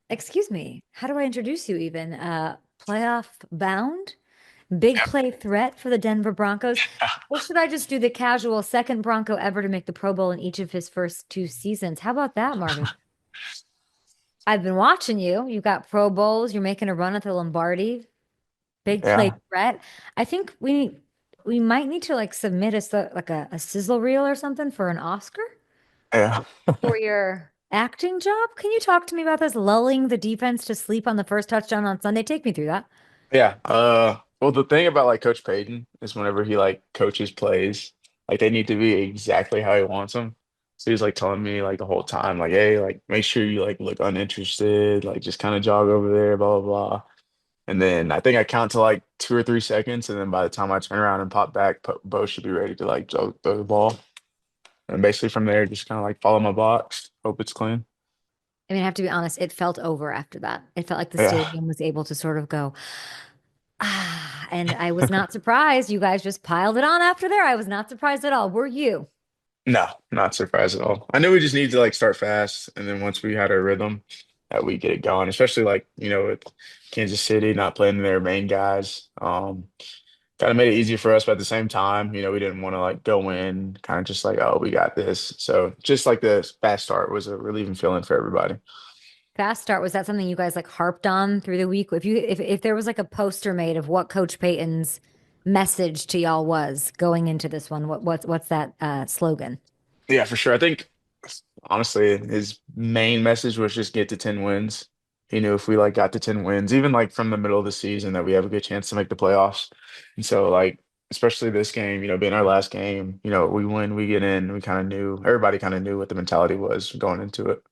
Excuse me, how do I introduce you even? Playoff bound? Big Yep. play threat for the Denver Broncos? Or should I just do the casual second Bronco ever to make the Pro Bowl in each of his first two seasons? How about that, Marvin? I've been watching you. You got Pro Bowls. You're making a run at the Lombardi. Big play Yeah. threat. I think we might need to like submit like a sizzle reel or something for an Oscar Yeah. for your acting job. Can you talk to me about this lulling the defense to sleep on the first touchdown on Sunday? Take me through that. Yeah. Well, the thing about like Coach Payton is whenever he like coaches plays, like they need to be exactly how he wants them. So he's like telling me like the whole time, like, hey, like make sure you like look uninterested, like just kind of jog over there, blah blah blah. And then I think I count to like 2 or 3 seconds, and then by the time I turn around and pop back, Bo should be ready to like throw the ball. And basically from there, just kind of like follow my box, hope it's clean. I mean, I have to be honest, it felt over after that. It felt like the Yeah. stadium was able to sort of go, ah, and I was not surprised. You guys just piled it on after there. I was not surprised at all. Were you? No, not surprised at all. I knew we just need to like start fast, and then once we had our rhythm, that we get it going. Especially like with Kansas City not playing their main guys, kind of made it easier for us. But at the same time, we didn't want to like go in kind of just like, oh, we got this. So just like the fast start was a relieving feeling for everybody. Fast start, was that something you guys like harped on through the week? If there was like a poster made of what Coach Payton's message to y'all was going into this one, what's that slogan? Yeah, for sure. I think honestly, his main message was just get to 10 wins. He knew if we like got to 10 wins, even like from the middle of the season, that we have a good chance to make the playoffs. And so like especially this game, being our last game, we win, we get in, we kind of knew everybody kind of knew what the mentality was going into it.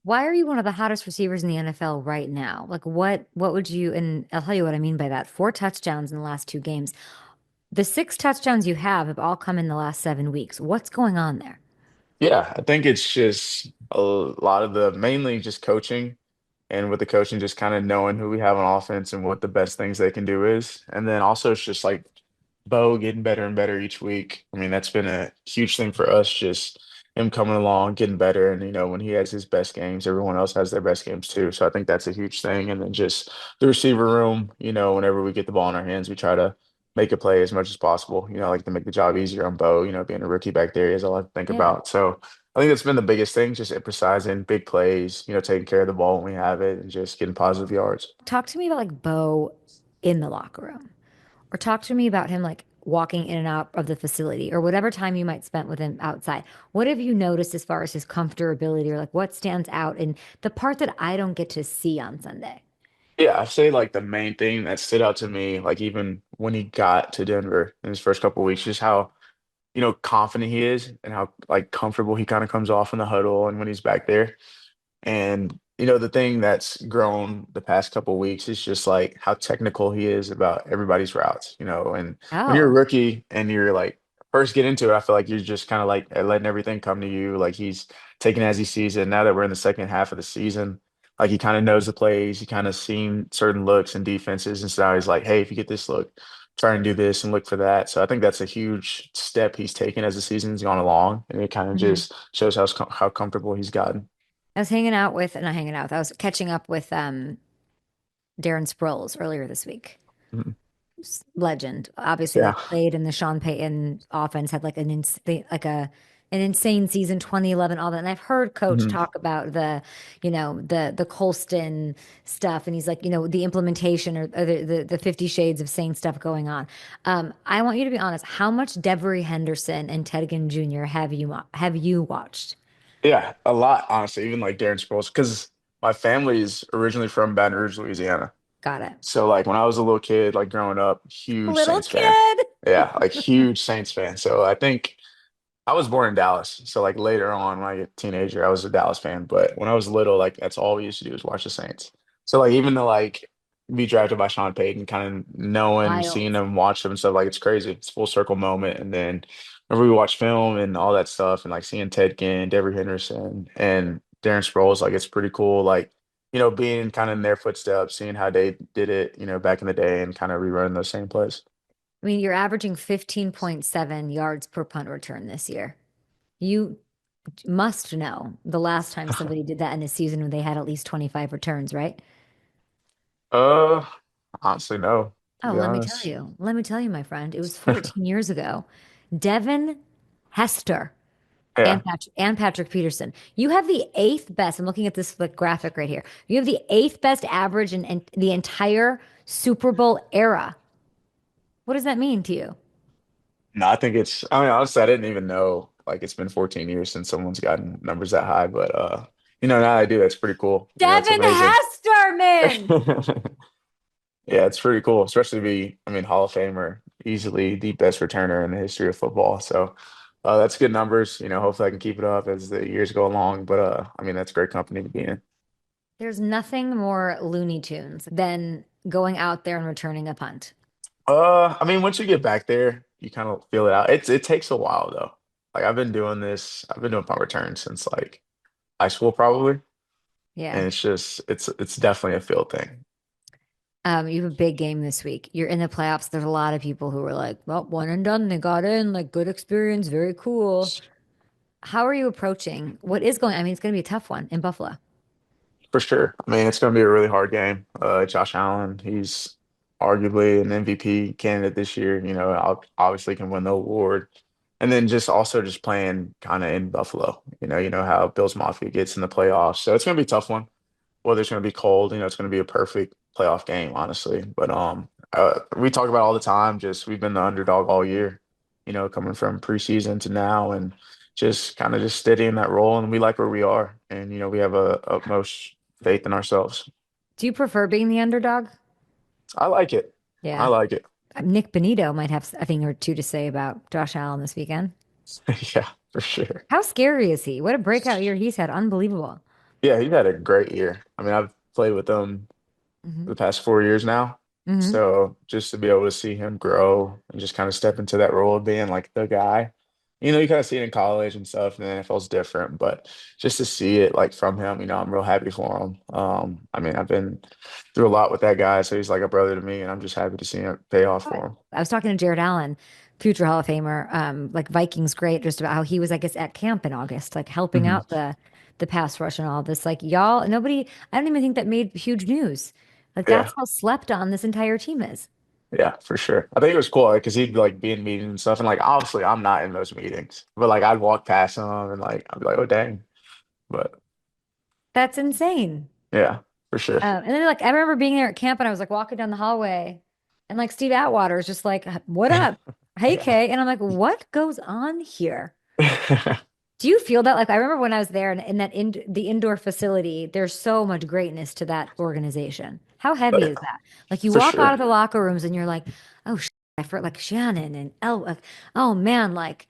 Why are you one of the hottest receivers in the NFL right now? Like what would you, and I'll tell you what I mean by that. Four touchdowns in the last two games. The six touchdowns you have all come in the last 7 weeks. What's going on there? Yeah, I think it's just a lot of the mainly just coaching and with the coaching just kind of knowing who we have on offense and what the best things they can do is. And then also it's just like Bo getting better and better each week. I mean, that's been a huge thing for us, just him coming along, getting better. And when he has his best games, everyone else has their best games too. So I think that's a huge thing. And then just the receiver room, whenever we get the ball in our hands, we try to make a play as much as possible. Like to make the job easier on Bo, being a rookie back there is all I think Yeah. about. So I think that's been the biggest thing, just emphasizing big plays, taking care of the ball when we have it and just getting positive yards. Talk to me about like Bo in the locker room, or talk to me about him like walking in and out of the facility, or whatever time you might spend with him outside. What have you noticed as far as his comfortability, or like what stands out in the part that I don't get to see on Sunday? Yeah, I'd say like the main thing that stood out to me, like even when he got to Denver in his first couple of weeks, just how, confident he is and how like comfortable he kind of comes off in the huddle and when he's back there. And the thing that's grown the past couple of weeks is just like how technical he is about everybody's routes. And when you're a Oh, rookie and you're like first get into it, I feel like you're just kind of like letting everything come to you. Like he's taking it as he sees it. Now that we're in the second half of the season, like he kind of knows the plays, he kind of seen certain looks and defenses, and so now he's like, hey, if you get this look, try and do this and look for that. So I think that's a huge step he's taken as the season's gone along, and it kind of mhm. just shows how comfortable he's gotten. I was hanging out with, not hanging out with, I was catching up with Darren Sproles earlier this week. Mhm. Legend, obviously, Yeah. like played in the Sean Payton offense, had like an insane season, 2011, all that. And I've heard Coach Mhm. talk about the Colston stuff, and he's like, the implementation or the 50 Shades of Sane stuff going on. I want you to be honest. How much Devery Henderson and Ted Ginn Jr. have you watched? Yeah, a lot, honestly, even like Darren Sproles, because my family is originally from Baton Rouge, Louisiana. Got it. So like when I was a little kid, like growing up, huge Little Saints fan. kid. Yeah, like huge Saints fan. So I think I was born in Dallas. So like later on, when I get a teenager, I was a Dallas fan. But when I was little, like that's all we used to do was watch the Saints. So like even to like be drafted by Sean Payton, kind of knowing, seeing Wild. them, watch them and stuff, like it's crazy. It's full circle moment. And then whenever we watch film and all that stuff, and like seeing Ted Ginn, Devery Henderson, and Darren Sproles, like it's pretty cool. Like being kind of in their footsteps, seeing how they did it, back in the day, and kind of rerunning those same plays. I mean, you're averaging 15.7 yards per punt return this year. You Must know the last time somebody did that in a season when they had at least 25 returns, right? Uh, honestly, no, to Oh, be let me tell honest. you. Let me tell you, my friend. It was 14 years ago. Devin Hester Yeah. And Patrick Peterson. You have the eighth best. I'm looking at this like graphic right here. You have the eighth best average in the entire Super Bowl era. What does that mean to you? No, I think I mean, honestly, I didn't even know like it's been 14 years since someone's gotten numbers that high, but now I do. That's pretty cool. It's Devin amazing. Hesterman. Yeah, it's pretty cool, especially to be, I mean, Hall of Famer, easily the best returner in the history of football. So that's good numbers. Hopefully I can keep it up as the years go along. But I mean, that's great company to be in. There's nothing more Looney Tunes than going out there and returning a punt. I mean, once you get back there, you kind of feel it out. It takes a while though. Like I've been doing punt returns since like high school probably. Yeah. And it's definitely a field thing. You have a big game this week. You're in the playoffs. There's a lot of people who were like, well, one and done. They got in, like good experience, very cool. How are you approaching what is going? I mean, it's going to be a tough one in Buffalo. For sure. I mean, it's going to be a really hard game. Josh Allen, he's arguably an MVP candidate this year. Obviously can win the award. And then just also just playing kind of in Buffalo. You know how Bills Mafia gets in the playoffs. So it's going to be a tough one. Whether it's going to be cold, it's going to be a perfect playoff game, honestly. But we talk about all the time. Just we've been the underdog all year. Coming from preseason to now, and just kind of just steady in that role. And we like where we are, and we have a utmost faith in ourselves. Do you prefer being the underdog? I like it. I Yeah. like it. Nick Bonitto might have a thing or two to say about Josh Allen this weekend. Yeah, for sure. How scary is he? What a breakout year he's had. Unbelievable. Yeah, he had a great year. I mean, I've played with him Hmm. the past 4 years now. Hmm. So just to be able to see him grow and just kind of step into that role of being like the guy, you kind of see it in college and stuff, and the NFL's different, but just to see it like from him, I'm real happy for him. I mean, I've been through a lot with that guy, so he's like a brother to me, and I'm just happy to see him pay off for him. I was talking to Jared Allen, future Hall of Famer, like Vikings great, just about how he was, I guess, at camp in August, like helping Mhm. out the pass rush and all this. Like y'all, nobody, I don't even think that made huge news. Like Yeah, that's how slept on this entire team is. yeah, for sure. I think it was cool because he'd like be in meetings and stuff, and like obviously I'm not in those meetings, but like I'd walk past him and like I'd be like, oh dang, but That's insane. yeah, for sure. And then like I remember being there at camp and I was like walking down the hallway and like Steve Atwater is just like, "What up? Hey Kay." And I'm like, "What goes on here?" Do you feel that? Like I remember when I was there and in the indoor facility, there's so much greatness to that organization. How heavy is that? Like you For walk out sure. of the locker rooms and you're like, "Oh, I felt like Shannon and oh man, like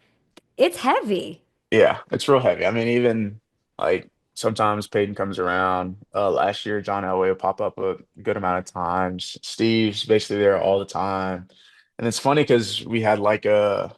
it's heavy." Yeah, it's real heavy. I mean, even like sometimes Peyton comes around. Last year, John Elway would pop up a good amount of times. Steve's basically there all the time. And it's funny because we had like I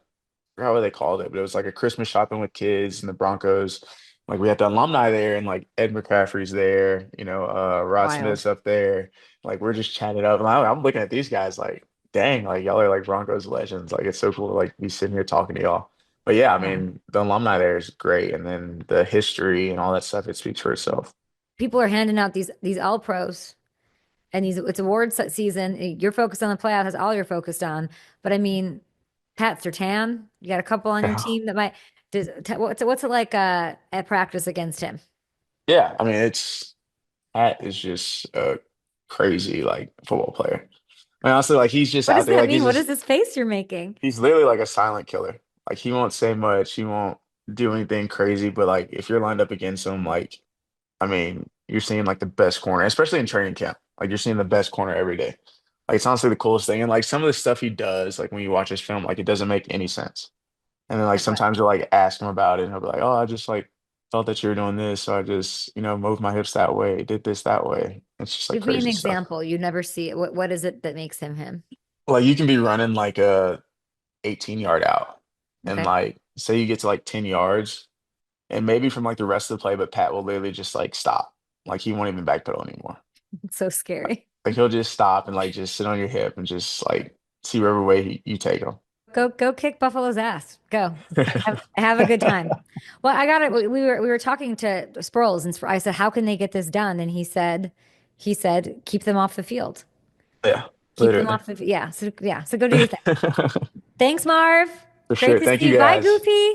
forgot what they called it, but it was like a Christmas shopping with kids and the Broncos. Like we had the alumni there and like Ed McCaffrey's there, Rod Wild. Smith's up there. Like we're just chatting up. And I'm looking at these guys like, dang, like y'all are like Broncos legends. Like it's so cool to like be sitting here talking to y'all. But yeah, I Yeah. mean, the alumni there is great. And then the history and all that stuff, it speaks for itself. People are handing out these all pros and these it's awards season. You're focused on the playoff, that's all you're focused on. But I mean, Pat Surtain, you got a couple on your Yeah. team that might what's it like at practice against him? Yeah. I mean, Pat is just a crazy like football player. I mean, honestly, like he's just What out does there, that like mean? What is this face you're making? he's literally like a silent killer. Like he won't say much, he won't do anything crazy, but like if you're lined up against him, like I mean, you're seeing like the best corner, especially in training camp. Like you're seeing the best corner every day. Like it's honestly the coolest thing. And like some of the stuff he does, like when you watch his film, like it doesn't make any sense. And then like Like what? sometimes you'll like ask him about it and he'll be like, oh, I just like thought that you were doing this. So I just, moved my hips that way, did this that way. It's just like Give me an crazy stuff. example. You never see it. What is it that makes him him? Like you can be running like a 18-yard out and Okay. like say you get to like 10 yards and maybe from like the rest of the play, but Pat will literally just like stop. Like he won't even backpedal anymore. It's so scary. Like he'll just stop and like just sit on your hip and just like see wherever way you take him. Go kick Buffalo's ass. Go. Have a good time. Well, I got it. We were talking to Sproles, and I said, "How can they get this done?" And he said, "Keep them off the field. Yeah, Keep them literally. off the yeah. So go do your thing." Thanks, Marv. For Great sure. to Thank see you you. Bye, guys. Goofy.